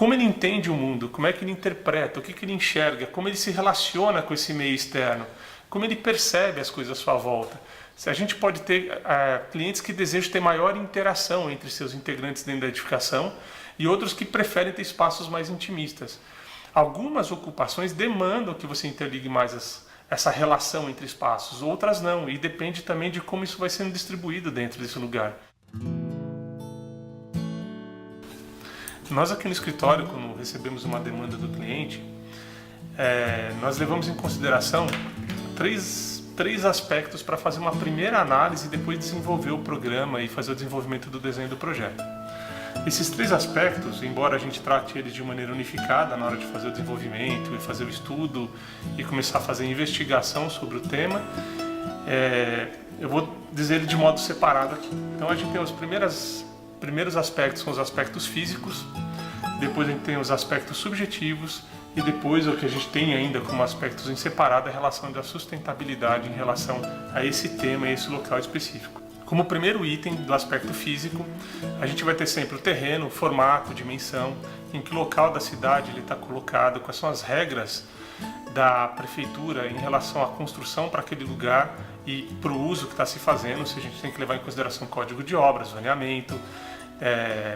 como ele entende o mundo, como é que ele interpreta, o que ele enxerga, como ele se relaciona com esse meio externo, como ele percebe as coisas à sua volta. Se a gente pode ter clientes que desejam ter maior interação entre seus integrantes dentro da edificação e outros que preferem ter espaços mais intimistas. Algumas ocupações demandam que você interligue mais essa relação entre espaços, outras não, e depende também de como isso vai sendo distribuído dentro desse lugar. Nós aqui no escritório, quando recebemos uma demanda do cliente, nós levamos em consideração três aspectos para fazer uma primeira análise e depois desenvolver o programa e fazer o desenvolvimento do desenho do projeto. Esses três aspectos, embora a gente trate eles de maneira unificada na hora de fazer o desenvolvimento e fazer o estudo e começar a fazer investigação sobre o tema, eu vou dizer ele de modo separado aqui. Então a gente tem os primeiros aspectos, são os aspectos físicos, depois a gente tem os aspectos subjetivos e depois o que a gente tem ainda como aspectos em separado é a relação da sustentabilidade em relação a esse tema e esse local específico. Como primeiro item do aspecto físico, a gente vai ter sempre o terreno, o formato, dimensão, em que local da cidade ele está colocado, quais são as regras da prefeitura em relação à construção para aquele lugar e para o uso que está se fazendo, se a gente tem que levar em consideração código de obras, zoneamento,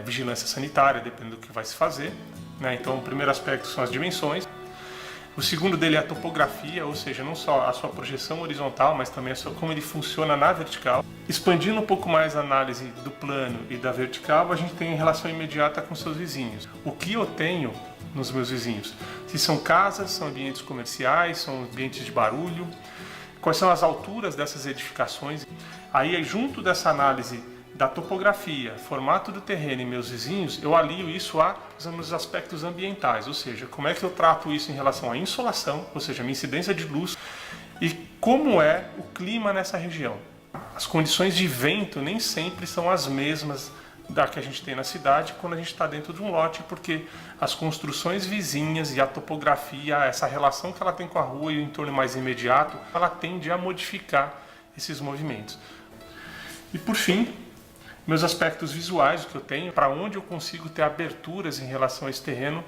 vigilância sanitária, dependendo do que vai se fazer. Então o primeiro aspecto são as dimensões. O segundo dele é a topografia, ou seja, não só a sua projeção horizontal, mas também como ele funciona na vertical. Expandindo um pouco mais a análise do plano e da vertical, a gente tem relação imediata com seus vizinhos. O que eu tenho nos meus vizinhos? Se são casas, são ambientes comerciais, são ambientes de barulho, quais são as alturas dessas edificações. Aí, junto dessa análise da topografia, formato do terreno e meus vizinhos, eu alio isso aos aspectos ambientais, ou seja, como é que eu trato isso em relação à insolação, ou seja, a minha incidência de luz, e como é o clima nessa região. As condições de vento nem sempre são as mesmas da que a gente tem na cidade quando a gente está dentro de um lote, porque as construções vizinhas e a topografia, essa relação que ela tem com a rua e o entorno mais imediato, ela tende a modificar esses movimentos. E por fim, meus aspectos visuais, o que eu tenho, para onde eu consigo ter aberturas em relação a esse terreno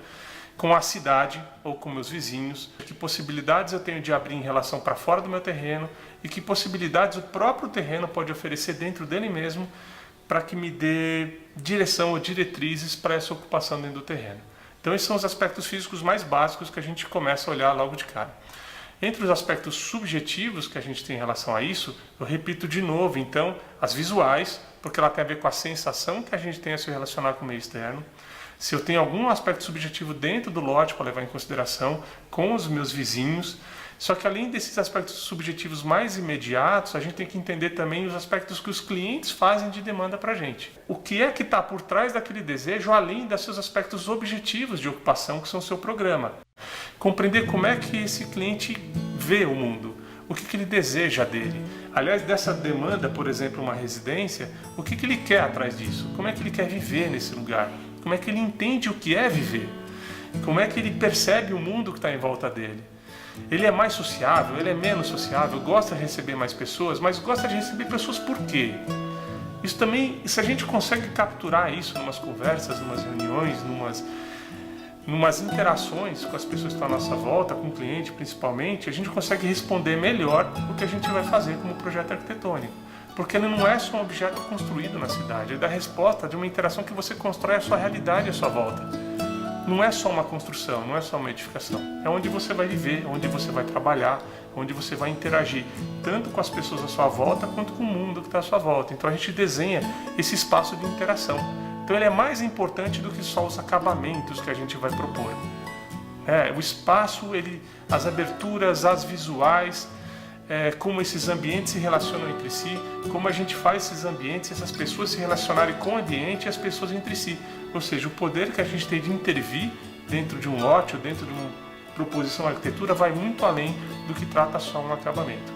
com a cidade ou com meus vizinhos, que possibilidades eu tenho de abrir em relação para fora do meu terreno e que possibilidades o próprio terreno pode oferecer dentro dele mesmo para que me dê direção ou diretrizes para essa ocupação dentro do terreno. Então esses são os aspectos físicos mais básicos que a gente começa a olhar logo de cara. Entre os aspectos subjetivos que a gente tem em relação a isso, eu repito de novo, então, as visuais, porque ela tem a ver com a sensação que a gente tem a se relacionar com o meio externo. Se eu tenho algum aspecto subjetivo dentro do lote para levar em consideração com os meus vizinhos. Só que além desses aspectos subjetivos mais imediatos, a gente tem que entender também os aspectos que os clientes fazem de demanda para a gente. O que é que está por trás daquele desejo, além dos seus aspectos objetivos de ocupação, que são o seu programa. Compreender como é que esse cliente vê o mundo, o que ele deseja dele. Aliás, dessa demanda, por exemplo, uma residência, o que ele quer atrás disso? Como é que ele quer viver nesse lugar? Como é que ele entende o que é viver? Como é que ele percebe o mundo que está em volta dele? Ele é mais sociável, ele é menos sociável, gosta de receber mais pessoas, mas gosta de receber pessoas por quê? Isso também, se a gente consegue capturar isso em umas conversas, em umas reuniões, numas interações com as pessoas que estão à nossa volta, com o cliente principalmente, a gente consegue responder melhor o que a gente vai fazer como projeto arquitetônico. Porque ele não é só um objeto construído na cidade, ele dá resposta de uma interação que você constrói a sua realidade à sua volta. Não é só uma construção, não é só uma edificação. É onde você vai viver, onde você vai trabalhar, onde você vai interagir, tanto com as pessoas à sua volta, quanto com o mundo que está à sua volta. Então a gente desenha esse espaço de interação. Então ele é mais importante do que só os acabamentos que a gente vai propor. O espaço, as aberturas, as visuais, como esses ambientes se relacionam entre si, como a gente faz esses ambientes, essas pessoas se relacionarem com o ambiente e as pessoas entre si. Ou seja, o poder que a gente tem de intervir dentro de um lote ou dentro de uma proposição de arquitetura vai muito além do que trata só um acabamento.